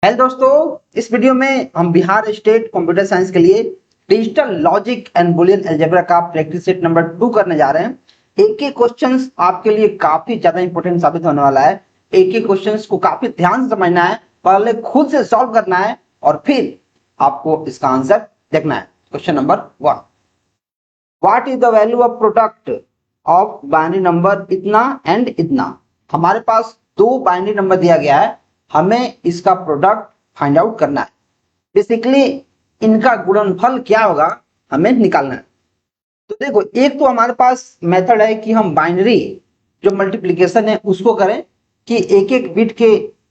Hello दोस्तों, इस video में हम बिहार स्टेट कंप्यूटर साइंस के लिए digital logic and Boolean algebra का प्रैक्टिस सेट नंबर 2 करने जा रहे हैं। एक एक क्वेश्चंस आपके लिए काफी ज्यादा इंपॉर्टेंट साबित होने वाला है। एक एक क्वेश्चंस को काफी ध्यान से समझना है, पहले खुद से सॉल्व करना है और फिर आपको इसका आंसर देखना है। Question number 1, what is the value of product of binary number इतना एंड इतना। हमारे पास दो बाइनरी नंबर दिया गया है, हमें इसका प्रोडक्ट फाइंड आउट करना है। बेसिकली इनका गुणनफल क्या होगा हमें निकालना है। तो देखो, एक तो हमारे पास मेथड है कि हम बाइनरी जो मल्टीप्लिकेशन है उसको करें कि एक एक बिट के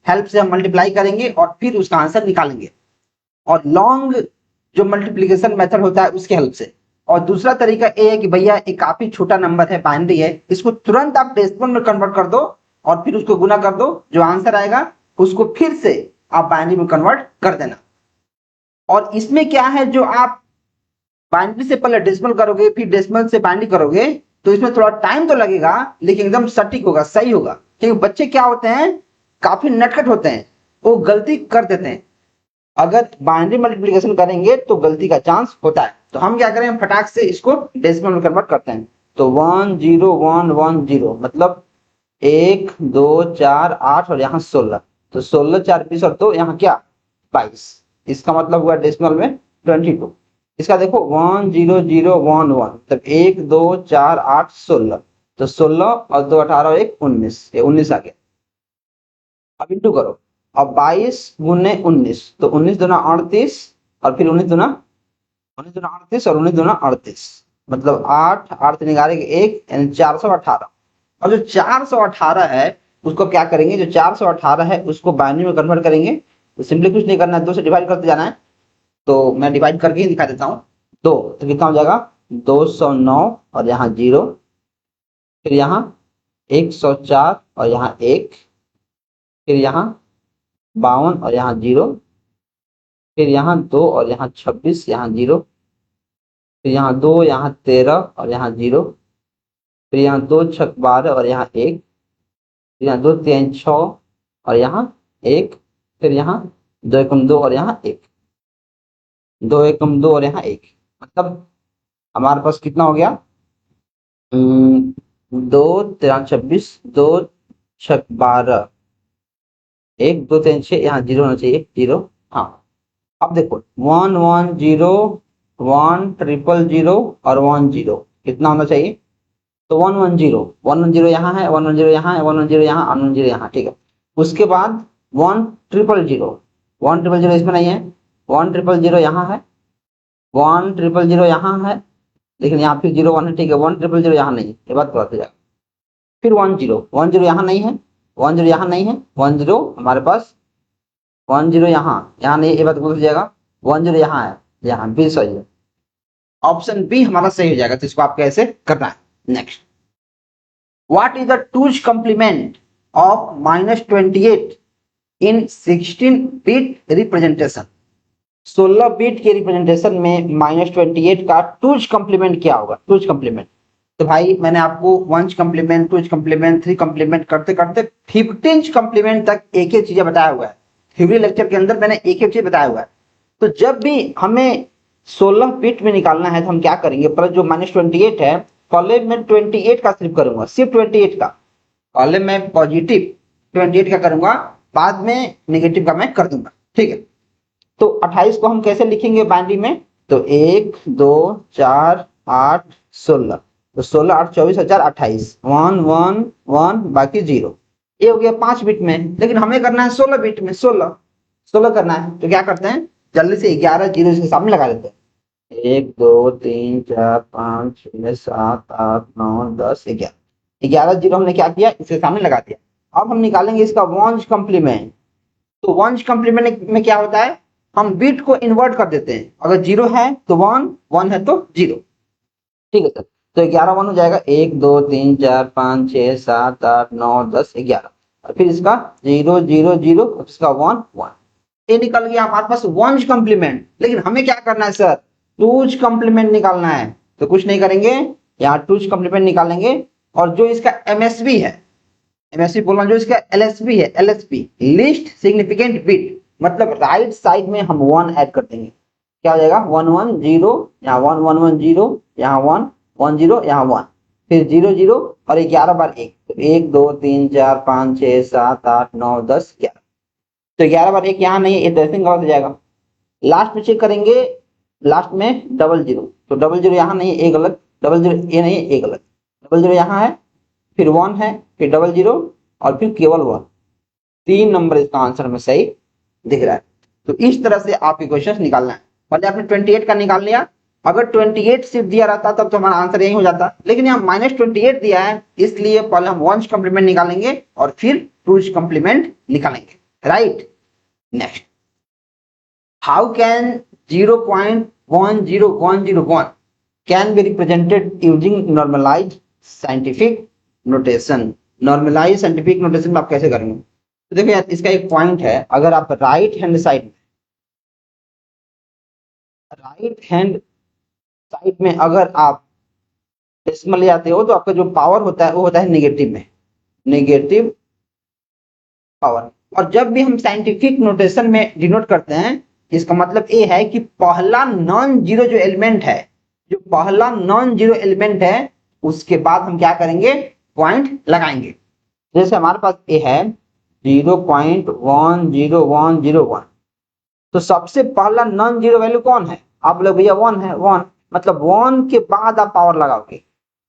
हेल्प से हम मल्टीप्लाई करेंगे और फिर उसका आंसर निकालेंगे, और लॉन्ग जो मल्टीप्लिकेशन मेथड होता है उसके हेल्प से। और दूसरा तरीका ये है कि भैया एक काफी छोटा नंबर है, बाइनरी है, इसको तुरंत आप डेसिमल में कन्वर्ट कर दो और फिर उसको गुना कर दो, जो आंसर आएगा उसको फिर से आप बाइनरी में कन्वर्ट कर देना। और इसमें क्या है, जो आप बाइनरी से पहले डेसिमल करोगे फिर डेसिमल से बाइनरी करोगे तो इसमें थोड़ा टाइम तो लगेगा, लेकिन एकदम सटीक होगा, सही होगा। क्योंकि बच्चे क्या होते हैं, काफी नटखट होते हैं, वो गलती कर देते हैं। अगर बाइनरी मल्टीप्लिकेशन करेंगे तो गलती का चांस होता है। तो हम क्या करें, फटाक से इसको डेसिमल में कन्वर्ट करते हैं। तो 10110 मतलब 1 2 4 8 और यहाँ 16, तो 16 4 20 और 2 यहाँ क्या 22। इसका मतलब हुआ डेसिमल में 22। इसका देखो 10011 मतलब 1 2 4 8 16, तो 16 और 2 18 और 1 19, ये 19 आ गया। अब इंटू करो, अब 22 गुने 19, तो 19 दूना 38 और फिर 19 दूना 38 और 19 दूना 38, मतलब 8 8 11 1 यानी 418। और जो 418 है उसको क्या करेंगे, जो 418 है उसको बाइनरी में कन्वर्ट करेंगे। तो सिंपली कुछ नहीं करना है, 2 से डिवाइड करते जाना है। तो मैं डिवाइड करके ही दिखा देता हूँ। 2 तो कितना हो जाएगा 209 और यहाँ 0, फिर यहाँ 104 और यहाँ 1, फिर यहाँ 52 और यहाँ 0, फिर यहाँ 2 और यहाँ 26 यहाँ 0, फिर यहाँ 2 यहाँ 13 और यहाँ 0, फिर यहाँ 2 6 12 और यहाँ 1, फिर यहाँ 2 3 6 और यहाँ 1, फिर यहाँ 2 एकम 2 और यहाँ 1, 2 एकम 2 और यहाँ 1, मतलब हमारे पास कितना हो गया 2 13 26 2 6 12 1 2 3 6, यहाँ 0 होना चाहिए 0। हाँ, अब देखो 1 1 0 1 ट्रिपल 0 और 1 0 कितना होना चाहिए, तो 1 1 0 1 1 0 यहाँ है, 1 1 0 यहाँ है, 1 1 0 यहाँ, 1 1 0 यहाँ, ठीक है। उसके बाद 1 ट्रिपल 0 1 ट्रिपल 0 इसमें नहीं है, 1 ट्रिपल 0 यहाँ है, 1 ट्रिपल 0 यहाँ है, लेकिन यहाँ फिर 0 1 है, ठीक है। 1 ट्रिपल 0 यहाँ नहीं है, ये बात पता चल जाएगा। फिर 1 0 1 0 यहाँ नहीं है, 1 0 यहाँ नहीं है, 1 0 हमारे पास 1 0 यहाँ नहीं, ये बात भूल जाएगा। 1 0 यहाँ है, यहाँ बी सही है, ऑप्शन बी हमारा सही हो जाएगा। तो इसको आपको ऐसे करना है। Next, what is the two's complement of -28 in 16 bit representation. 16 bit के रिप्रेजेंटेशन में -28 का टूज कॉम्प्लीमेंट क्या होगा। टूज कॉम्प्लीमेंट, तो भाई मैंने आपको 1 कॉम्प्लीमेंट 2 कॉम्प्लीमेंट 3 कॉम्प्लीमेंट करते करते 15 कॉम्प्लीमेंट तक एक एक चीजें बताया हुआ है। थ्योरी लेक्चर के अंदर मैंने एक एक चीज बताया हुआ है। तो जब भी हमें 16 बिट में निकालना है तो हम क्या करेंगे, पहले जो -28 है, पहले मैं 28 का सिर्फ करूंगा, सिर्फ 28 का। पहले मैं पॉजिटिव 28 का करूंगा, बाद में नेगेटिव का मैं कर दूंगा, ठीक है। तो 28 को हम कैसे लिखेंगे बाइनरी में, तो 1 2 4 8 16, तो 16 8 24 4 28, 1 1 1 बाकी 0, ये हो गया 5 बिट में। लेकिन हमें करना है 16 बिट में, 16 करना है। तो क्या करते हैं, जल्दी से 11 0 इसके सामने लगा देते हैं। 1 2 3 4 5 6 7 8 9 10 11, 11 0 हमने क्या किया, इसके सामने लगा दिया। अब हम निकालेंगे इसका वंश कॉम्प्लीमेंट। तो वंश कॉम्प्लीमेंट में क्या होता है, हम बिट को इन्वर्ट कर देते हैं। अगर 0 है तो 1, 1 है तो 0, ठीक है सर। तो 11 1 हो जाएगा, 1 2 3 4 5 6 7 8 9 10 11, और फिर इसका 0 0 0, इसका 1 1, ये निकल गया हमारे पास वंश कॉम्प्लीमेंट। लेकिन हमें क्या करना है सर, टूज कॉम्प्लीमेंट निकालना है। तो कुछ नहीं करेंगे, यहाँ टूज कॉम्प्लीमेंट निकालेंगे, और जो इसका एमएसबी है, एमएसबी बोलना, जो इसका एलएसबी है, एलएसबी लिस्ट सिग्निफिकेंट बिट, मतलब राइट साइड में हम 1 ऐड कर देंगे, क्या हो जाएगा 1 1 0, यहाँ 1 1 1 0, यहाँ 1 1 0, यहाँ 1, फिर 0 0 और 11 बार 1, तो 1 2 3 4 5 6 7 8 9 10 11, तो 11 बार 1 यहाँ नहीं है, ये तो ऐसे गलत हो जाएगा। लास्ट में चेक करेंगे, लास्ट में डबल जीरो, तो डबल जीरो यहाँ नहीं है, ए गलत, डबल जीरो ये नहीं है, ए गलत, डबल जीरो यहाँ है, फिर 1 है, फिर डबल जीरो और फिर केवल 1, 3 नंबर इसका आंसर में सही दिख रहा है। तो इस तरह से आपके क्वेश्चन निकालना है। पहले आपने 28 का निकाल लिया, अगर 28 सिर्फ दिया रहता तब तो हमारा आंसर यही हो जाता, लेकिन यहाँ -28 दिया है, इसलिए पहले हम 1's कॉम्प्लीमेंट निकालेंगे और फिर 2's कॉम्प्लीमेंट निकालेंगे, right. Next, how can 0.10101 can be represented using normalised scientific notation. Normalised scientific notation में आप कैसे करेंगे, तो देखिए यार इसका एक पॉइंट है, अगर आप राइट हैंड साइड में अगर आप डेसिमल ले आते हो तो आपका जो पावर होता है वो होता है नेगेटिव में, नेगेटिव पावर। और जब भी हम साइंटिफिक नोटेशन में डिनोट करते हैं, इसका मतलब ये है कि पहला नॉन जीरो जो एलिमेंट है, जो पहला नॉन जीरो एलिमेंट है, उसके बाद हम क्या करेंगे, पॉइंट लगाएंगे। जैसे हमारे पास ये है 0.10101, तो सबसे पहला नॉन जीरो वैल्यू कौन है, आप बोले भैया 1 है, 1 मतलब 1 के बाद आप पावर लगाओगे,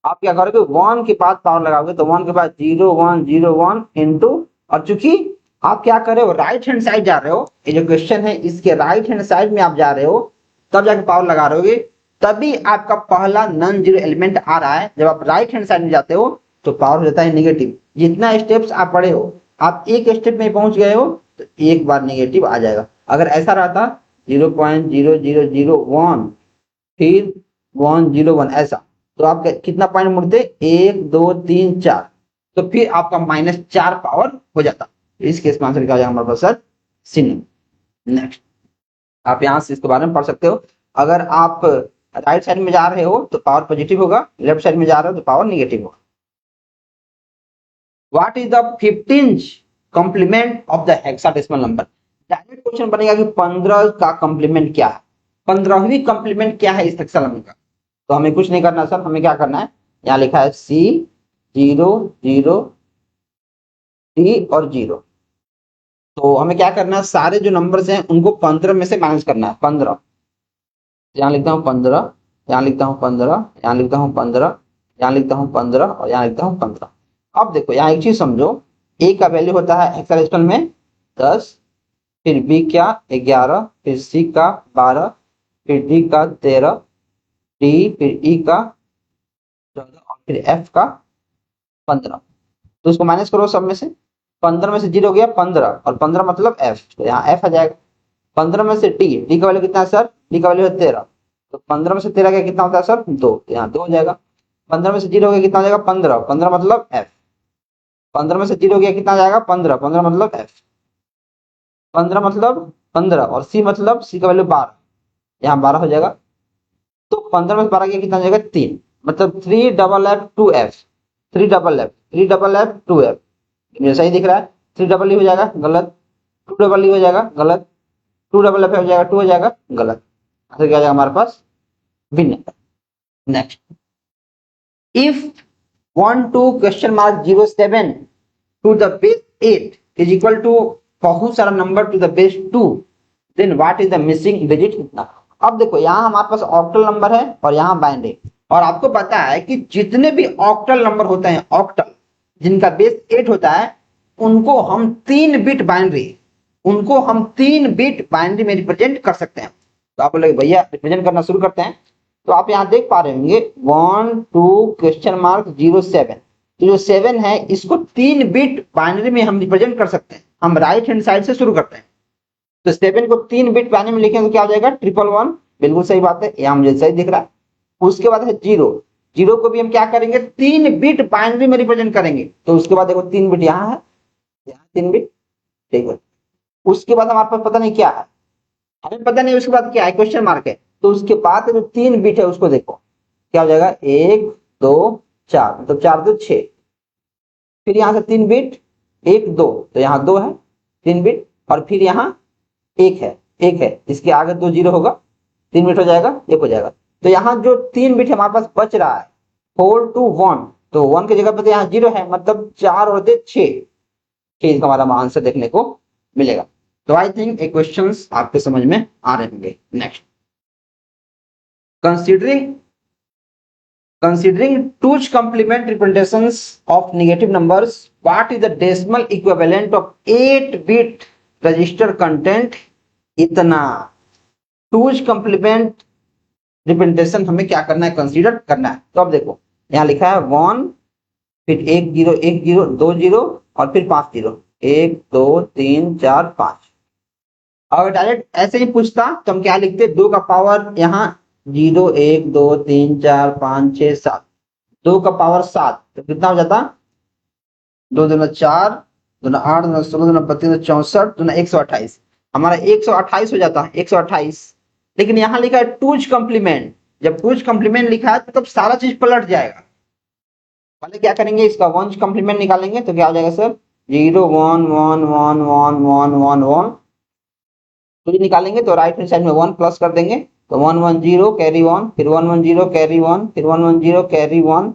आप क्या करोगे 1 के बाद पावर लगाओगे, तो 1 के बाद 0101 इंटू, और चूंकि आप क्या कर रहे हो राइट हैंड साइड जा रहे हो, ये जो क्वेश्चन है इसके राइट हैंड साइड में आप जा रहे हो, तब जाके पावर लगा रहे होगे, तभी आपका पहला नॉन जीरो एलिमेंट आ रहा है। जब आप राइट हैंड साइड में जाते हो तो पावर हो जाता है नेगेटिव। जितना स्टेप्स आप पढ़े हो, आप एक स्टेप में पहुंच गए हो तो एक बार नेगेटिव आ जाएगा। अगर ऐसा रहता 0.0001 फिर 101 ऐसा, तो आप कितना पॉइंट मुड़ते, 1 2 3 4, तो फिर आपका -4 पावर हो जाता। इस केस में आंसर क्या हो जाएगा हमारे पास सर, सी। नेक्स्ट, आप यहाँ से इसके बारे में पढ़ सकते हो। अगर आप राइट साइड में जा रहे हो तो पावर पॉजिटिव होगा, लेफ्ट साइड में जा रहे हो तो पावर नेगेटिव होगा। What is the 15th complement of the hexadecimal number. Direct question बनेगा कि 15 का कॉम्प्लीमेंट क्या है, 15वीं कॉम्प्लीमेंट क्या है इस हेक्सा नंबर का। तो हमें कुछ नहीं करना सर, हमें क्या करना है, यहाँ लिखा है C 0 0 D और 0, तो हमें क्या करना है, सारे जो नंबर्स हैं उनको 15 में से माइनस करना है। 15, यहाँ लिखता हूँ 15, यहाँ लिखता हूँ 15, यहाँ लिखता हूँ 15, यहाँ लिखता हूँ 15 और यहाँ लिखता हूँ 15। अब देखो यहाँ एक चीज समझो, A का वैल्यू होता है हेक्साडेसिमल में 10, फिर B का 11, फिर C का 12, फिर D का 13, D फिर E का 14 और फिर F का 15। तो उसको माइनस करो सब में से, 15 में से 0 गया 15 और 15 मतलब F, तो यहाँ F आ जाएगा। 15 में से D का वैल्यू कितना है सर, D का वैल्यू है 13, तो 15 में से 13 का कितना होता है सर 2, तो यहाँ 2 हो जाएगा। 15 में से 0 गया कितना हो जाएगा 15, 15 मतलब F, 15 में से 0 गया कितना जाएगा 15, 15 मतलब F, 15 मतलब 15 और C मतलब C का वैल्यू 12, यहाँ 12 हो जाएगा। तो 15 में से 12 गया कितना हो जाएगा 3, मतलब 3FF2F, 3FF2F, मुझे सही दिख रहा है। 3E हो जाएगा गलत, 2E हो जाएगा गलत, 2FF हो जाएगा 2 हो जाएगा गलत, आंसर क्या जाएगा हमारे पास विन। Next, if 12?07 to the base 8 is equal to बहुत सारा number to the base 2, then what is the missing digit कितना। अब देखो यहाँ हमारे पास ऑक्टल नंबर है और यहाँ बाइनरी, और आपको पता है कि जितने भी ऑक्टल नंबर होते हैं, ऑक्टल जिनका बेस 8 होता है, उनको हम 3 बिट बाइनरी में रिप्रेजेंट कर सकते हैं। तो आप बोले भैया रिप्रेजेंट करना शुरू करते हैं, तो आप यहाँ देख पा रहे होंगे 12?07, जो 7 है इसको 3 बिट बाइनरी में हम रिप्रेजेंट कर सकते हैं। हम राइट हैंड साइड से शुरू करते हैं, तो 7 को 3 बिट बाइनरी में लिखेंगे तो क्या हो जाएगा 111, बिल्कुल सही बात है, यहाँ मुझे सही दिख रहा है। उसके बाद है 0 को भी हम क्या करेंगे 3 बिट बाइनरी में रिप्रेजेंट करेंगे, तो उसके बाद देखो 3 बिट यहाँ है, यहाँ 3 बिट, ठीक है। उसके बाद हमारे पास पता नहीं क्या है, हमें पता नहीं उसके बाद क्या है, क्वेश्चन मार्क है। तो उसके बाद जो 3 बिट है उसको देखो क्या हो जाएगा 1 2 4, मतलब 4 2 6, फिर यहाँ से 3 बिट 1 2, तो यहाँ 2 है 3 बिट, और फिर यहाँ एक है, एक है, इसके आगे 2 जीरो होगा, 3 बिट हो जाएगा, 1 हो जाएगा। तो यहाँ जो 3 बिट हमारे पास बच रहा है 4 to 1, तो 1 की जगह पर तो यहाँ 0 है, मतलब 4 और 6 इसका हमारा आंसर देखने को मिलेगा। तो आई थिंक ये क्वेश्चंस आपके समझ में आ रहे होंगे। Next, considering 2's complement representations of negative numbers, what is the decimal equivalent of 8-bit register content? इतना 2's complement रिप्रेजेंटेशन हमें क्या करना है, कंसीडर करना है। तो अब देखो यहाँ लिखा है 1, फिर 1 0 1 0 2 0 और फिर 5 0, 1 2 3 4 5। अगर डायरेक्ट ऐसे ही पूछता तो हम क्या लिखते, 2 का पावर यहाँ 0 1 2 3 4 5 6 7, 2 का पावर 7, तो कितना हो जाता, 2 दूना 4, 2 8, 2 16, 2 32, 64, 2 128, हमारा 128 हो जाता है, 128। लेकिन यहाँ लिखा है 2's complement, जब 2's complement लिखा है तो तब सारा चीज पलट जाएगा। पहले क्या करेंगे, इसका 1's complement निकालेंगे तो क्या हो जाएगा सर, 0 1 1 1 1 1 1 1, तो निकालेंगे तो राइट हैंड साइड में 1 प्लस कर देंगे, तो 1 1 0 कैरी 1, फिर 1 1 0 कैरी 1, फिर 1 1 0 कैरी 1,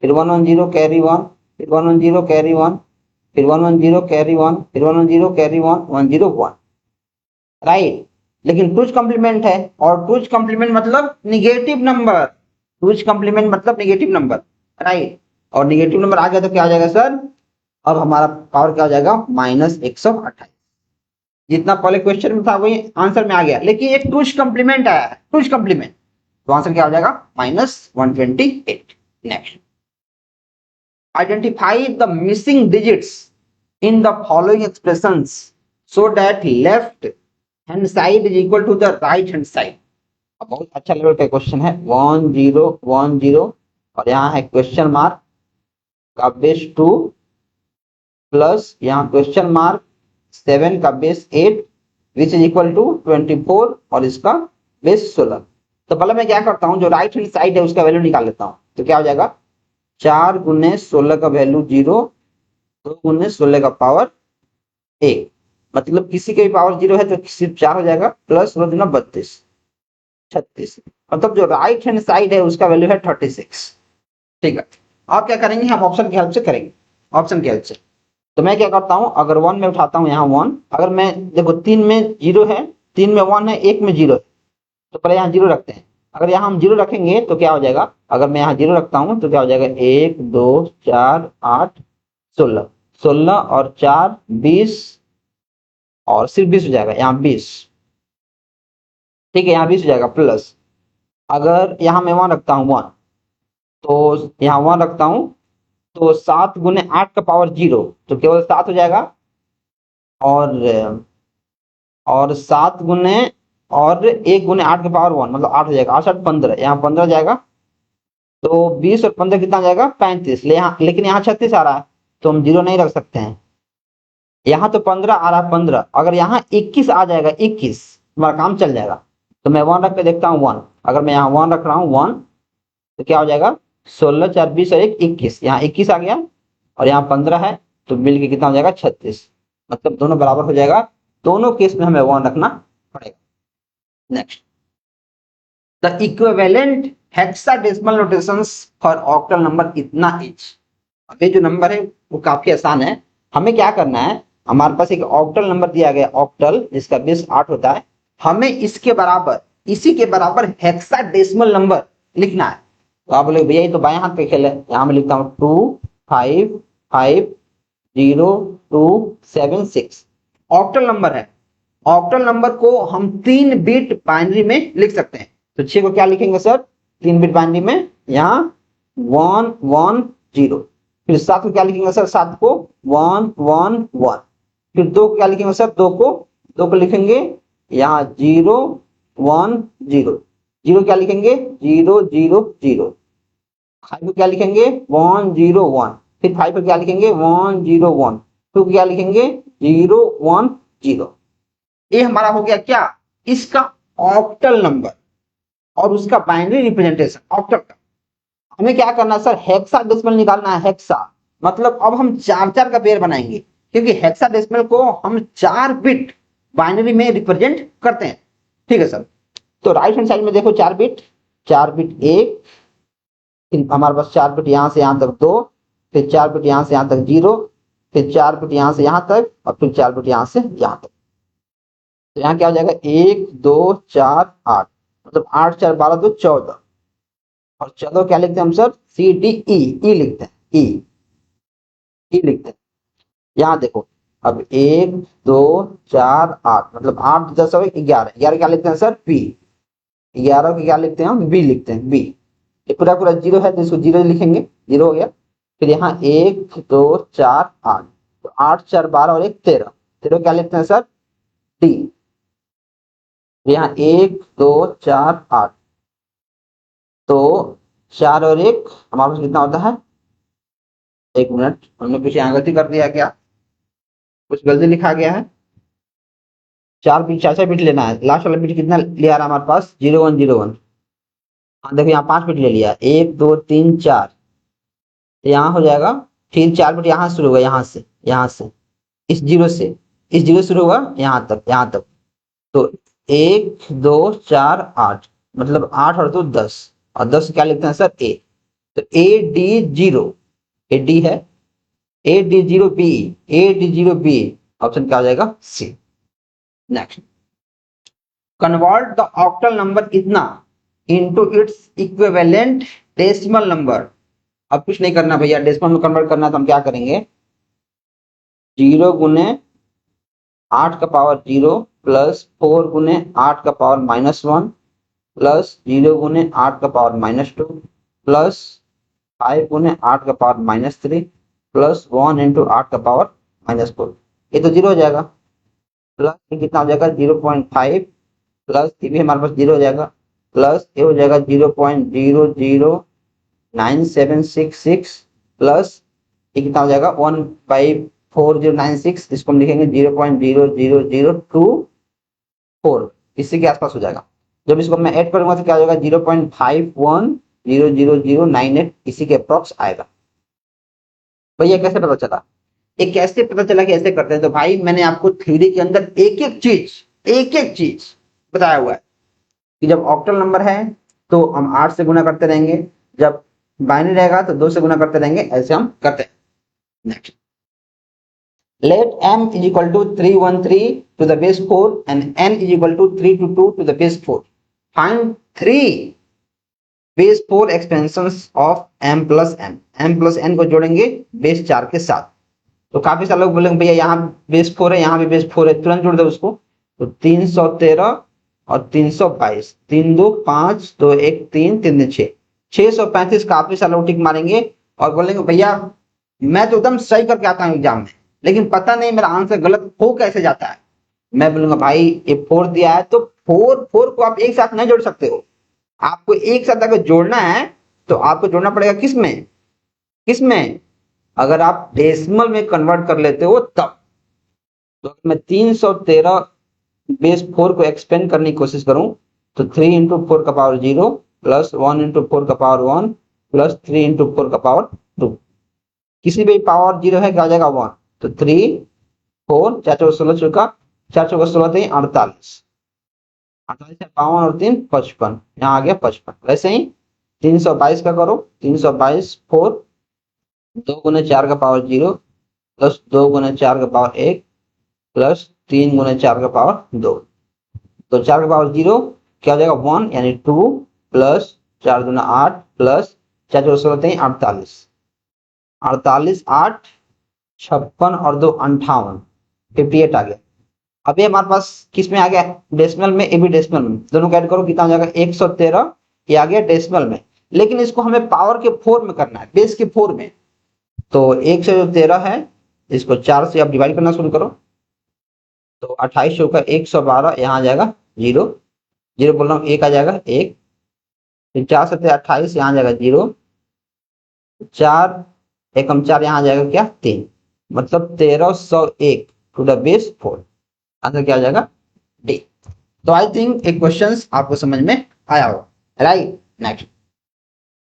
फिर 1 1 0 कैरी 1, फिर 1 1 0 कैरी 1, फिर 1 1 0 कैरी 1, फिर 1 1 0 कैरी 1 1 0 1, राइट। लेकिन 2's complement है, और 2's complement मतलब निगेटिव नंबर, 2's complement मतलब निगेटिव नंबर, राइट। और निगेटिव नंबर आ गया तो क्या हो जाएगा सर, अब हमारा पावर क्या हो जाएगा, -128। जितना पहले क्वेश्चन में था वही आंसर में आ गया, लेकिन एक 2's complement आया है, 2's complement, तो आंसर क्या हो जाएगा, -128। Next, identify the missing digits in the following expressions so that left hand side is equal to the right hand side. अब बहुत अच्छा लेवल का क्वेश्चन है, 1 0 1 0 और यहाँ है क्वेश्चन मार्क का बेस 2 प्लस यहाँ क्वेश्चन मार्क 7 का base 8 which is equal to 24 और इसका बेस 16। तो पहले मैं क्या करता हूँ, जो राइट हैंड साइड है उसका वैल्यू निकाल लेता हूँ, तो क्या हो जाएगा, 4 गुने 16 का वैल्यू 0, 2 गुने 16 का पावर 1, मतलब किसी के भी पावर 0 है तो सिर्फ 4 हो जाएगा, प्लस 32 36, मतलब जो राइट हैंड साइड है उसका वैल्यू है 36। ठीक है, आप क्या करेंगे, हम ऑप्शन की हेल्प से करेंगे, ऑप्शन की हेल्प से। तो मैं क्या करता हूं, अगर 1 में उठाता हूं यहाँ 1, अगर मैं देखो 3 में 0 है, 3 में 1 है, 1 में 0 है, तो पहले यहाँ 0 रखते हैं। अगर यहाँ हम 0 रखेंगे तो क्या हो जाएगा, अगर मैं यहाँ 0 रखता हूँ तो क्या हो जाएगा, 1 2 4 8 16, 16 और 4 20 और सिर्फ 20 हो जाएगा, यहाँ 20, ठीक है, यहाँ 20 हो जाएगा, प्लस अगर यहाँ मैं 1 रखता हूँ 1, तो यहाँ 1 रखता हूँ तो 7 गुने 8 का पावर 0, तो केवल 7 हो जाएगा, और 7 गुने और 1 गुने 8 का पावर 1 मतलब 8 हो जाएगा, 8 8 15, यहाँ 15 जाएगा, तो 20 और 15 कितना जाएगा, 35। लेकिन यहाँ 36 आ रहा है तो हम 0 नहीं रख सकते हैं, यहाँ तो 15 आ रहा है 15, अगर यहाँ 21 आ जाएगा 21, हमारा काम चल जाएगा। तो मैं 1 रख के देखता हूँ 1, अगर मैं यहाँ 1 रख रहा हूँ 1, तो क्या हो जाएगा, 16 4 20 और 1 21, यहाँ 21 आ गया और यहाँ 15 है, तो मिल के कितना हो जाएगा, 36, मतलब दोनों बराबर हो जाएगा। दोनों केस में हमें 1 रखना पड़ेगा। Next, the equivalent hexadecimal notations for octal number इतना इच। अब ये जो नंबर है वो काफी आसान है, हमें क्या करना है, हमारे पास एक ऑक्टल नंबर दिया गया, ऑक्टल जिसका बेस 8 होता है, हमें इसके बराबर, इसी के बराबर हेक्साडेसिमल नंबर लिखना है। तो आप बोले भैया ये तो बाएं हाथ पे खेल है, यहाँ मैं लिखता हूँ 2 5 5 0 2 7 6, ऑक्टल नंबर है। ऑक्टल नंबर को हम 3 बिट बाइनरी में लिख सकते हैं, तो 6 को क्या लिखेंगे सर, 3 बिट बाइनरी में, यहाँ 1 1 0, फिर 7 को क्या लिखेंगे सर, 7 को 1 1 1, फिर 2 को क्या लिखेंगे सर, 2 को लिखेंगे यहाँ 0 1 0, 0 क्या लिखेंगे 0 0 0, 5 को क्या लिखेंगे 1 0 1, फिर 5 को क्या लिखेंगे 1 0 1, 2 को क्या लिखेंगे 0 1 0। ये हमारा हो गया क्या, इसका ऑक्टल नंबर और उसका बाइनरी रिप्रेजेंटेशन ऑक्टल का। हमें क्या करना सर, हेक्साडेसिमल निकालना है, हेक्सा मतलब अब हम 4 4 का पेयर बनाएंगे, क्योंकि हेक्साडेसिमल को हम 4 बिट बाइनरी में रिप्रेजेंट करते हैं। ठीक है सर। तो राइट हैंड साइड में देखो 4 बिट, 4 बिट 1, फिर हमारे पास 4 बिट यहाँ से यहाँ तक 2, फिर 4 बिट यहाँ से यहाँ तक 0, फिर 4 बिट यहाँ से यहाँ तक, और फिर 4 बिट यहाँ से यहाँ तक। तो यहाँ क्या हो जाएगा 1 2 4 8, मतलब 8 4 12 2 14, और 14 क्या लिखते हैं हम सर, सी डी ई, ई लिखते हैं, ई ई लिखते हैं। यहाँ देखो अब 1 2 4 8, मतलब 8 10 हो 11, 11 क्या लिखते हैं सर, बी, 11 को क्या लिखते हैं हम, बी लिखते हैं, बी। ये पूरा पूरा 0 है तो इसको 0 लिखेंगे, 0 हो गया। फिर यहाँ 1 2 4 8, तो 8 4 12 और 1 13, 13 क्या लिखते हैं सर, डी। यहाँ 1 2 4 8, तो 4 और 1 हमारे पास कितना होता है, 1 मिनट, हमने कुछ यहाँ गलती कर दिया क्या, कुछ गलती लिखा गया है। 4 बिट 4 बिट लेना है, लास्ट वाला बिट कितना लिया रहा हमारे पास, 0101। हाँ देखो यहाँ 5 बिट ले लिया, 1 2 3 4, तो यहाँ हो जाएगा, फिर 4 बिट यहाँ शुरू होगा, यहाँ से इस 0 से, इस 0 शुरू होगा यहाँ तक, तो 1 2 4 8, मतलब 8 और 2 10, और 10 क्या लिखते हैं सर, ए। तो ए डी 0, ए डी है, A D 0 B, A D 0 B, option क्या हो जाएगा, C. Next, convert the octal number कितना into its equivalent decimal number. अब कुछ नहीं करना भैया, डेसिमल में कन्वर्ट करना तो हम क्या करेंगे, 0 गुने 8 का पावर 0 प्लस 4 गुने 8 का पावर -1 प्लस 0 गुने 8 का पावर -2 प्लस 5 गुने 8 का पावर -3 प्लस 1 इंटू 8 का पावर -4। ये तो 0 हो जाएगा, प्लस ये कितना हो जाएगा 0.5, प्लस ये भी हमारे पास 0 हो जाएगा, प्लस ये हो जाएगा 0.009766, प्लस ये कितना हो जाएगा 1/4096, इसको हम लिखेंगे 0.00024, इसी के आसपास हो जाएगा। जब इसको मैं ऐड करूंगा तो क्या हो जाएगा 0.51000098, इसी के अप्रॉक्स आएगा। भैया कैसे पता चला, ये कैसे पता चला कि ऐसे करते हैं, तो भाई मैंने आपको थ्योरी के अंदर एक एक चीज बताया हुआ है कि जब ऑक्टल नंबर है तो हम 8 से गुना करते रहेंगे, जब बाइनरी रहेगा तो 2 से गुना करते रहेंगे, ऐसे हम करते हैं। Next, let m is equal to 313 to the base 4 and n is equal to 322 to the base 4. Find 3 base 4 expansions of m plus n. m plus n को जोड़ेंगे बेस 4 के साथ। तो काफी सारे लोग बोलेंगे भैया यहाँ बेस 4 है, यहाँ भी बेस 4 है, तुरंत जोड़ दो उसको। तो 313 और 322, 3 2 5 2 1 3 3 6, 635। काफी सारे लोग टिक मारेंगे और बोलेंगे भैया मैं तो एकदम सही करके आता हूँ एग्जाम में, लेकिन पता नहीं मेरा आंसर गलत हो कैसे जाता है। मैं बोलूंगा भाई ये 4 दिया है तो 4 को आप एक साथ नहीं जोड़ सकते हो, आपको एक साथ अगर जोड़ना है तो आपको जोड़ना पड़ेगा किसमें, अगर आप डेसिमल में कन्वर्ट कर लेते हो तब। तो अगर मैं 313 बेस 4 को एक्सपेंड करने की कोशिश करूं तो 3 इंटू 4 का पावर 0 प्लस 1 इंटू 4 का पावर 1 प्लस 3 इंटू 4 का पावर 2, किसी भी पावर 0 है क्या हो जाएगा 1। तो 3 4 4 4 16 चुका, 4 4 16 3 48, 48 है 52 और 3 55, यहाँ आ गया 55। वैसे ही 322 का करो, 322 4, 2 गुने 4 का पावर 0 प्लस 2 गुने 4 का पावर 1 प्लस 3 गुने 4 का पावर 2, तो 4 का पावर 0 क्या हो जाएगा 1 यानी 2 प्लस 4 गुना 8 प्लस 4 4 16 3 48, 48 8 56 और 2 58, 58 आ गया। अब ये हमारे पास किस में आ गया, डेसिमल में, ये भी डेसिमल में, दोनों का ऐड करो कितना हो जाएगा 113, ये आ गया डेसिमल में, लेकिन इसको हमें पावर के 4 में करना है, बेस के 4 में। तो 1 से जो 13 है इसको 4 से आप डिवाइड करना शुरू करो, तो 28 होगा 112, यहाँ आ जाएगा 0 0 बोल रहा हूँ, 1 आ जाएगा 1, फिर 4 से 28, यहाँ आ जाएगा 0, 4 एकम 4, यहाँ आ जाएगा क्या 3, मतलब 1301 टू द बेस 4, आंसर क्या आ जाएगा डी। तो आई थिंक एक क्वेश्चन आपको समझ में आया होगा, राइट। नेक्स्ट,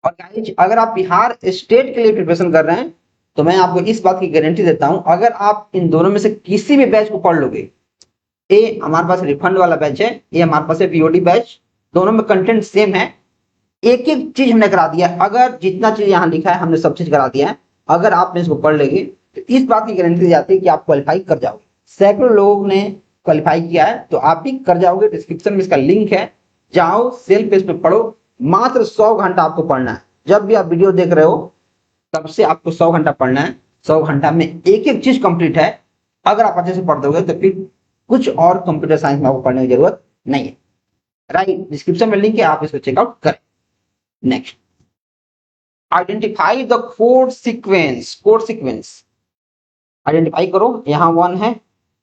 और गाइस अगर आप बिहार स्टेट के लिए प्रिपरेशन कर रहे हैं तो मैं आपको इस बात की गारंटी देता हूं, अगर आप इन दोनों में से किसी भी बैच को पढ़ लोगे ए हमारे पास रिफंड वाला बैच है, ये हमारे पास है पीओडी बैच, दोनों में कंटेंट सेम है। एक एक चीज हमने करा दिया, अगर जितना चीज यहाँ लिखा है हमने सब चीज करा दिया है। अगर आपने इसको पढ़ लेंगे तो इस बात की गारंटी दी जाती है कि आप क्वालिफाई कर जाओगे। सैकड़ों लोगों ने क्वालिफाई किया है, तो आप भी कर जाओगे। डिस्क्रिप्शन में इसका लिंक है, जाओ सेल्फ पेज पे पढ़ो। मात्र 100 घंटा आपको पढ़ना है। जब भी आप वीडियो देख रहे हो तब से आपको 100 घंटा पढ़ना है। 100 घंटा में एक एक चीज कंप्लीट है। अगर आप अच्छे से पढ़ दोगे तो फिर कुछ और कंप्यूटर साइंस में आपको पढ़ने की जरूरत नहीं है। राइट, डिस्क्रिप्शन में लिंक है, आप इसको चेकआउट करें। Next, identify the code sequence. Code sequence identify करो। यहाँ 1 है,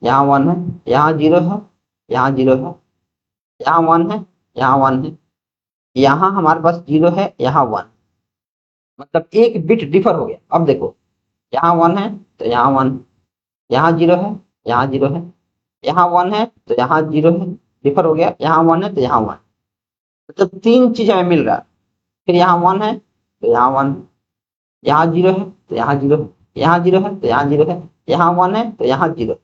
यहाँ 1 है, यहाँ 0 है, यहाँ 0 है, यहाँ 1 है, यहाँ 1 है, यहाँ हमारे पास 0 है, यहाँ 1, मतलब एक बिट डिफर हो गया। अब देखो, यहाँ 1 है तो यहाँ 1, यहाँ 0 है, यहाँ 0 है, यहाँ 1 है तो यहाँ 0 है, डिफर हो गया। यहाँ 1 है तो यहाँ 1, मतलब 3 चीज हमें मिल रहा है। फिर यहाँ 1 है तो यहाँ 1, यहाँ 0 है तो यहाँ 0 है, यहाँ 0 है तो यहाँ 0 है, यहाँ 1 है तो यहाँ 0।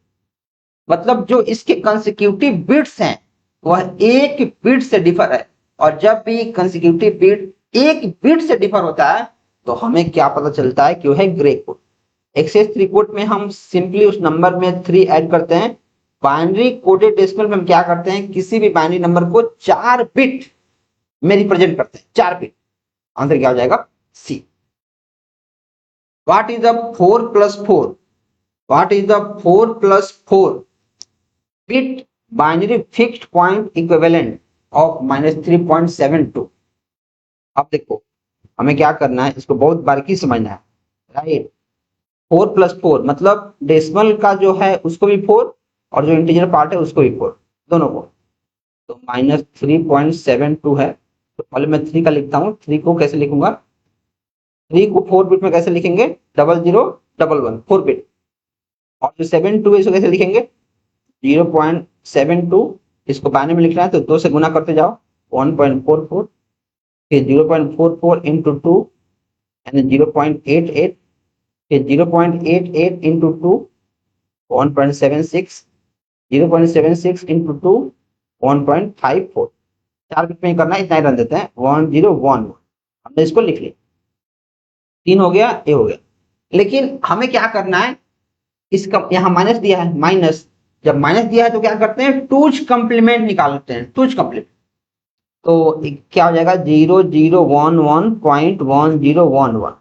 मतलब जो इसके कंसेक्यूटिव बिट्स हैं वह एक बिट से डिफर है। और जब भी कंसेक्यूटिव बिट एक बिट से डिफर होता है तो हमें क्या पता चलता है कि वह है ग्रे कोड। एक्सेस 3 कोड में हम सिंपली उस नंबर में 3 ऐड करते हैं। बाइनरी कोडेड डेसिमल में हम क्या करते हैं, किसी भी बाइनरी नंबर को 4 बिट में रिप्रेजेंट करते हैं। 4 बिट। आंसर क्या हो जाएगा? C. What is the 4 plus 4? What is the 4 plus 4 bit binary fixed point equivalent of -3.72? अब देखो, हमें क्या करना है, इसको बहुत बारीकी समझना है। राइट, 4 प्लस 4 मतलब डेसिमल का जो है उसको भी 4 और जो इंटीजर पार्ट है उसको भी 4, दोनों को। तो -3.72 है, तो पहले मैं 3 का लिखता हूँ। 3 को कैसे लिखूंगा? 3 को 4 बिट में कैसे लिखेंगे? 0011 4 बिट। और जो 72 है इसको कैसे लिखेंगे? 0.72। इसको बाइनरी में लिखना है तो 2 से गुना करते जाओ, 1.44, फिर 0.44 इंटू 2 यानी 0.88, फिर 0.88 इंटू 2 1.76, 0.76 इंटू 2 1.54। 4 बिट में करना है, इतना ही रन देते हैं। 1011 हमने इसको लिख लिया। 3 हो गया, ये हो गया। लेकिन हमें क्या करना है, इसका यहाँ माइनस दिया है, माइनस। जब माइनस दिया है तो क्या करते हैं, टूज कंप्लीमेंट निकालते हैं। टूज कंप्लीमेंट तो क्या हो जाएगा? 0011.1011।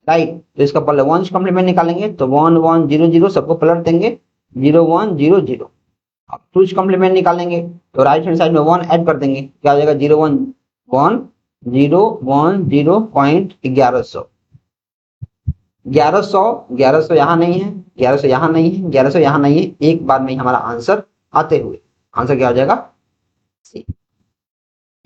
राइट, तो इसका पहले 1 कंप्लीमेंट निकालेंगे तो 1100 सबको पलट देंगे 0100। अब टूज कंप्लीमेंट निकालेंगे तो राइट हैंड साइड में 1 ऐड कर देंगे, क्या हो जाएगा? 0111010.1100। 1100 यहाँ नहीं है, 1100 यहाँ नहीं है, 1100 यहाँ नहीं है। एक बार में ही हमारा आंसर आते हुए, आंसर क्या हो जाएगा? सी।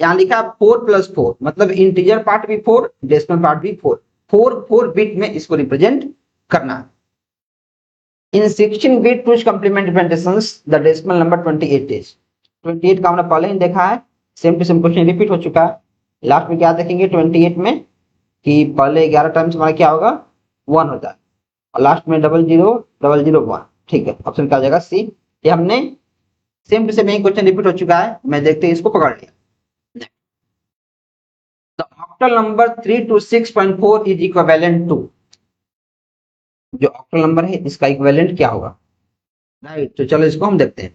यहाँ लिखा है 4 प्लस 4 मतलब इंटीजर पार्ट भी 4, डेसिमल पार्ट भी 4। 4 बिट में इसको रिप्रेजेंट करना है। In 16 bit two's complement representations the decimal number 28 is. 28 का हमने पहले ही देखा है, same to same question repeat हो चुका है। लास्ट में क्या देखेंगे 28 में कि पहले 11 टाइम्स हमारा क्या होगा? 1 होता है, और लास्ट में 00001। ठीक है, ऑप्शन क्या हो जाएगा? सी। ये हमने सेम टू सेम यही क्वेश्चन रिपीट हो चुका है। मैं देखते हैं इसको पकड़ लिया। The octal number 326.4 is equivalent to, जो ऑक्टल नंबर है इसका इक्विवेलेंट क्या होगा? राइट, तो चलो इसको हम देखते हैं।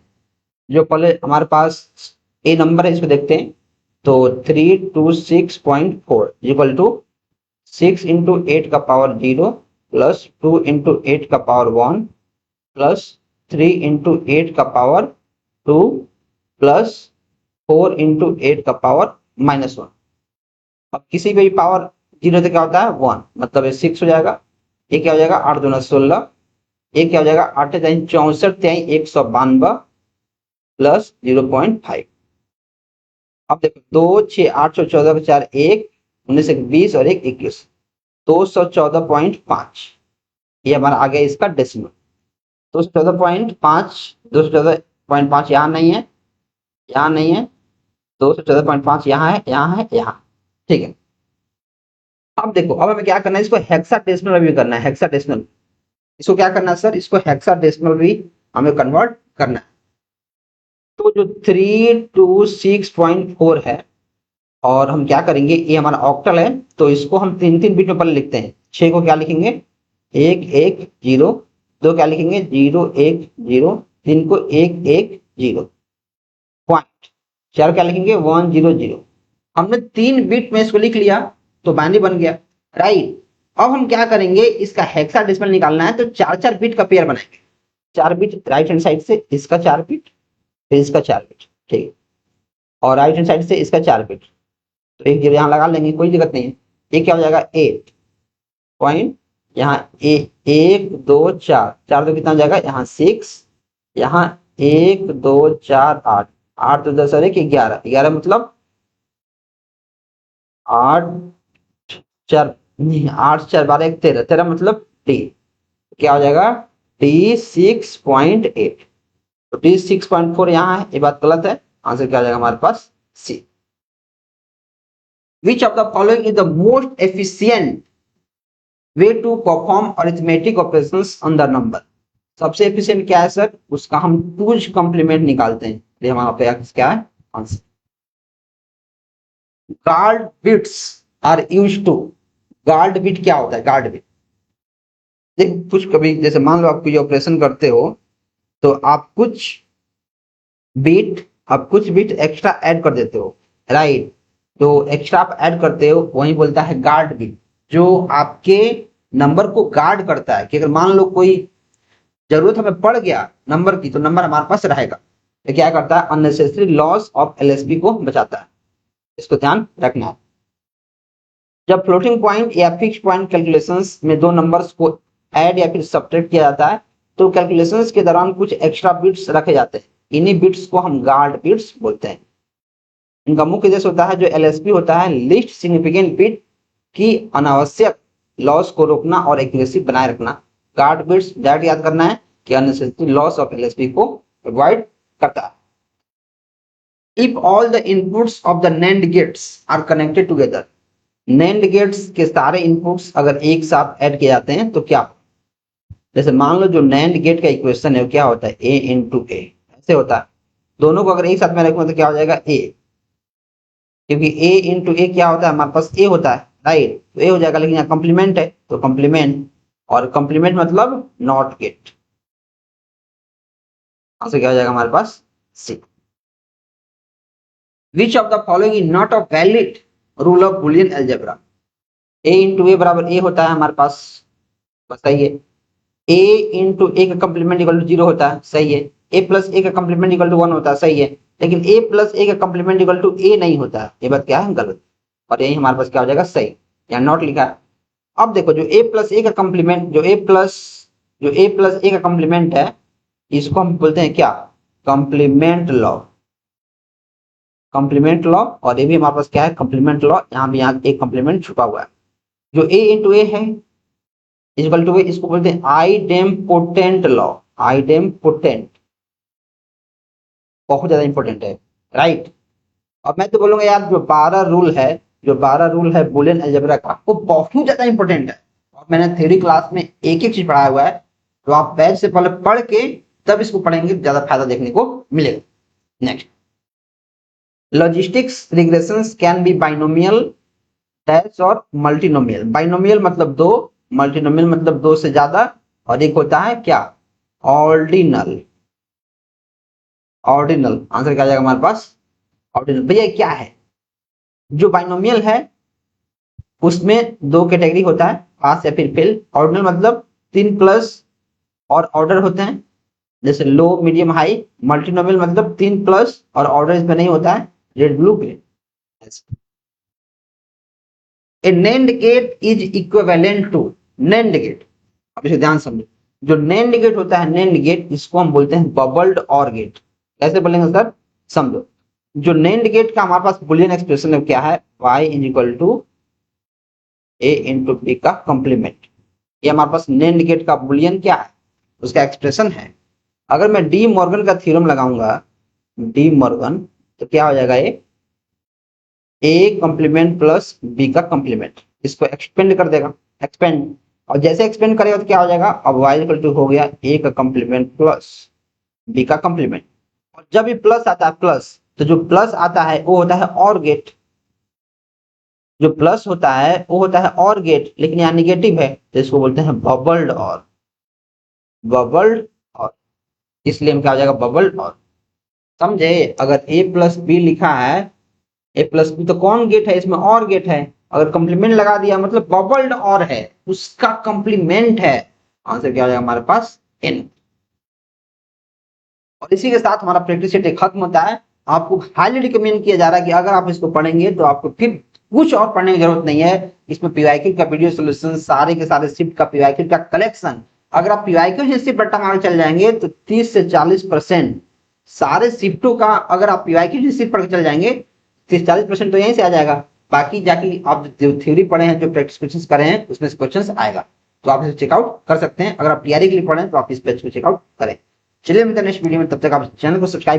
जो पहले हमारे पास ए नंबर है इसको देखते हैं। तो 326.4 इक्वल टू 6 इंटू 8 का पावर 0 प्लस 2 इंटू 8 का पावर 1 प्लस 3 इंटू 8 का पावर 2 प्लस 4 इंटू 8 का पावर -1। अब किसी भी पावर 0 से क्या होता है? 1, मतलब ये 6 हो जाएगा। ये क्या हो जाएगा? 8 दूना 16। ये क्या हो जाएगा? 8 3 64 3 192 प्लस 0.5। अब देखो 2 6 8 14 4 1 19 20 और 1 21 214.5। ये हमारा आ गया इसका डेसिमल। 214.5, 214.5 यहाँ नहीं है, यहाँ नहीं है, 214.5 यहाँ है, यहाँ है, यहाँ। ठीक है, अब देखो, अब हमें क्या करना है, इसको हेक्साडेसिमल में भी करना है। हेक्साडेसिमल, इसको क्या करना है सर? इसको हेक्साडेसिमल भी हमें कन्वर्ट करना है। तो जो 326.4 है, और हम क्या करेंगे, ये हमारा ऑक्टल है तो इसको हम 3 बिट में पहले लिखते हैं। 6 को क्या लिखेंगे 110, 2 क्या लिखेंगे 010, 3 को 110 पॉइंट, 4 क्या लिखेंगे 100। हमने 3 बिट में इसको लिख लिया तो बाइनरी बन गया, राइट। अब हम क्या करेंगे, इसका हेक्साडेसिमल निकालना है तो 4 बिट का पेयर बनाएंगे। 4 बिट राइट हैंड साइड से इसका 4 बिट, फिर इसका 4 बिट, ठीक, और राइट हैंड साइड से इसका 4 बिट, तो एक जीरो यहाँ लगा लेंगे, कोई दिक्कत नहीं है। ये क्या हो जाएगा 8 पॉइंट, यहाँ 1 2 4, 4 तो कितना हो जाएगा यहाँ 6, यहाँ 1 2 4 8, 8 तो 10 और 1 11, 11 मतलब 8 4 8 4 12 1 13, 13 मतलब टी, क्या हो जाएगा T6.8, तो T6.4 यहाँ है, ये बात गलत है, आंसर क्या हो जाएगा हमारे पास सी। Which of the following is the most efficient way to perform arithmetic operations on the number? सबसे एफिशिएंट क्या है सर, उसका हम 2's कंप्लीमेंट निकालते हैं, ये हमारा पे क्या है answer. Guard bits are used to, guard bit क्या होता है, गार्ड बिट देख कुछ, कभी जैसे मान लो आप कोई ऑपरेशन करते हो तो आप कुछ बिट एक्स्ट्रा ऐड कर देते हो, राइट, तो एक्स्ट्रा आप ऐड करते हो वही बोलता है गार्ड बिट, जो आपके नंबर को गार्ड करता है कि अगर मान लो कोई जरूरत हमें पड़ गया नंबर की तो नंबर हमारे पास रहेगा। ये क्या करता है, अननेसेसरी लॉस ऑफ एलएसबी को बचाता है, इसको ध्यान रखना है। जब फ्लोटिंग पॉइंट या फिक्स पॉइंट कैलकुलेशंस में दो नंबर्स को ऐड या फिर सब्ट्रैक्ट किया जाता है तो कैलकुलेशंस के दौरान कुछ एक्स्ट्रा बिट्स रखे जाते हैं, इन्हीं बिट्स को हम गार्ड बिट्स बोलते हैं। इनका मुख्य उद्देश्य होता है, जो एलएसबी होता है, लिस्ट सिग्निफिकेंट बिट की अनावश्यक लॉस को रोकना और एक्यूरेसी बनाए रखना। गार्ड बिट्स डायरेक्ट याद करना है कि अननेसेसरी लॉस ऑफ एलएसबी को अवॉइड करता है। If all the inputs of the NAND gates are connected together, NAND gates के सारे इनपुट्स अगर एक साथ ऐड किए जाते हैं तो क्या, जैसे मान लो जो NAND गेट का इक्वेशन है वो क्या होता है a इंटू ए, ऐसे होता है, दोनों को अगर एक साथ में रखूं तो क्या हो जाएगा a, क्योंकि a इंटू ए क्या होता है हमारे पास a होता है, राइट, तो a हो जाएगा, लेकिन यहाँ कॉम्प्लीमेंट है तो कॉम्प्लीमेंट, और कॉम्प्लीमेंट मतलब नॉट गेट, आंसर क्या हो जाएगा हमारे पास सी। Which of the following is not a valid rule of Boolean algebra? a into a बराबर a होता है हमारे पास, बताइए, a इंटू ए का कंप्लीमेंट इक्वल टू 0 होता है, सही है, a प्लस ए का कंप्लीमेंट इक्वल टू 1 होता है, सही है, लेकिन a प्लस ए का कंप्लीमेंट इक्वल टू a नहीं होता है, ये बात क्या है गलत, और यही हमारे पास क्या हो जाएगा सही, यहाँ नॉट लिखा है। अब देखो जो a प्लस ए का कंप्लीमेंट, जो a प्लस ए का कंप्लीमेंट है, इसको हम बोलते हैं क्या, कंप्लीमेंट लॉ, कंप्लीमेंट लॉ, और ये भी हमारे पास क्या है कंप्लीमेंट लॉ, यहाँ भी यहाँ एक कंप्लीमेंट छुपा हुआ है। जो a इंटू ए है इक्वल टू, इसको बोलते हैं आइडेम्पोटेंट लॉ, आइडेम्पोटेंट, बहुत ज्यादा इंपॉर्टेंट है, राइट। अब मैं तो बोलूंगा यार जो 12 रूल है बुलियन अलजेब्रा का, वो बहुत ज्यादा इंपॉर्टेंट है, और मैंने थ्योरी क्लास में एक एक चीज पढ़ाया हुआ है, तो आप बैच से पहले पढ़ के तब इसको पढ़ेंगे, ज्यादा फायदा देखने को मिलेगा। Next, logistics regressions can be binomial dash और मल्टीनोमियल। बाइनोमियल मतलब दो, मल्टीनोमियल मतलब दो से ज्यादा, और एक होता है क्या ऑर्डिनल, ऑर्डिनल, आंसर क्या आ जाएगा हमारे पास ऑर्डिनल। भैया क्या है, जो बाइनोमियल है उसमें दो कैटेगरी होता है, पास या फिर फेल। ऑर्डिनल मतलब 3 प्लस और ऑर्डर होते हैं, जैसे लो मीडियम हाई। मल्टीनोमियल मतलब 3 प्लस और ऑर्डर इसमें नहीं होता है, red blue green. A NAND gate is equivalent to, NAND gate, अब इसे ध्यान समझो, जो NAND गेट होता है, NAND गेट, इसको हम बोलते हैं बबल्ड और गेट। कैसे बोलेंगे सर, समझो, जो NAND गेट का हमारे पास बुलियन एक्सप्रेशन है क्या है, y is equal to a into b का कंप्लीमेंट, ये हमारे पास NAND गेट का बुलियन क्या है, उसका एक्सप्रेशन है। अगर मैं डी मॉर्गन का थ्योरम लगाऊंगा, डी मॉर्गन, तो क्या हो जाएगा, ये a कंप्लीमेंट प्लस b का कंप्लीमेंट, इसको एक्सपेंड कर देगा, एक्सपेंड, और जैसे एक्सपेंड करेगा तो क्या हो जाएगा, अब y इक्वल टू हो गया a का कंप्लीमेंट प्लस b का कंप्लीमेंट, और जब भी प्लस आता है प्लस, तो जो प्लस आता है वो होता है और गेट, जो प्लस होता है वो होता है और गेट, लेकिन यहाँ निगेटिव है तो इसको बोलते हैं बबल्ड और, बबल्ड और, इसलिए हम क्या हो जाएगा बबल्ड और। समझे? अगर ए प्लस बी लिखा है, ए प्लस बी तो कौन गेट है, इसमें और गेट है, अगर कंप्लीमेंट लगा दिया मतलब बबल्ड और है, उसका कंप्लीमेंट है, आंसर क्या हो जाएगा हमारे पास एन। और इसी के साथ हमारा प्रैक्टिस सेट खत्म होता है। आपको हाईली रिकमेंड किया जा रहा है कि अगर आप इसको पढ़ेंगे तो आपको फिर कुछ और पढ़ने की जरूरत नहीं है। इसमें पीवाईक्यू का वीडियो सॉल्यूशन, सारे के सारे शिफ्ट का पीवाईक्यू का कलेक्शन, अगर आप पीवाईक्यू से शिफ्ट रट्टा मार चल जाएंगे तो 30 से 40% सारे शिफ्टों का, अगर आप पीवाईक्यू से शिफ्ट पढ़ के चल जाएंगे 30-40% तो यहीं से आ जाएगा। बाकी जाके आप जो थ्योरी पढ़े हैं, जो प्रैक्टिस क्वेश्चंस करे हैं, उसमें से क्वेश्चंस आएगा, तो आप इसे चेकआउट कर सकते हैं। अगर आप टीआरई के लिए पढ़े हैं तो आप इस पेज को चेकआउट करें। चलिए मिलते हैं नेक्स्ट वीडियो में, तब तक आप चैनल को सब्सक्राइब